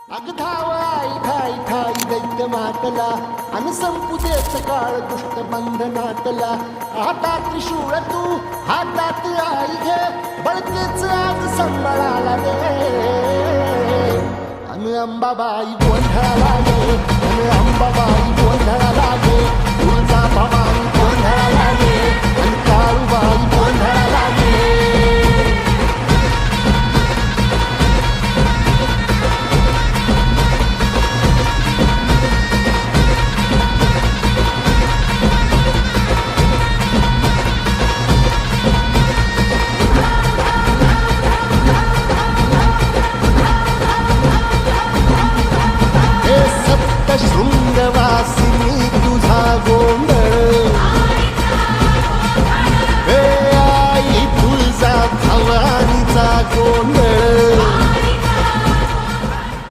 अग धाव आई घाई घाई दैत्य मातला अन संपुदेच काळ दुष्ट बंधनातला हातात त्रिशूळ तू हातात आई घे बळकेच आज संबळाला दे अन अंबाबाई गोंधळाला गे अन अंबाबाई गोंधळाला गे तुळजा भवानी गोंधळाला गे अन काळूबाई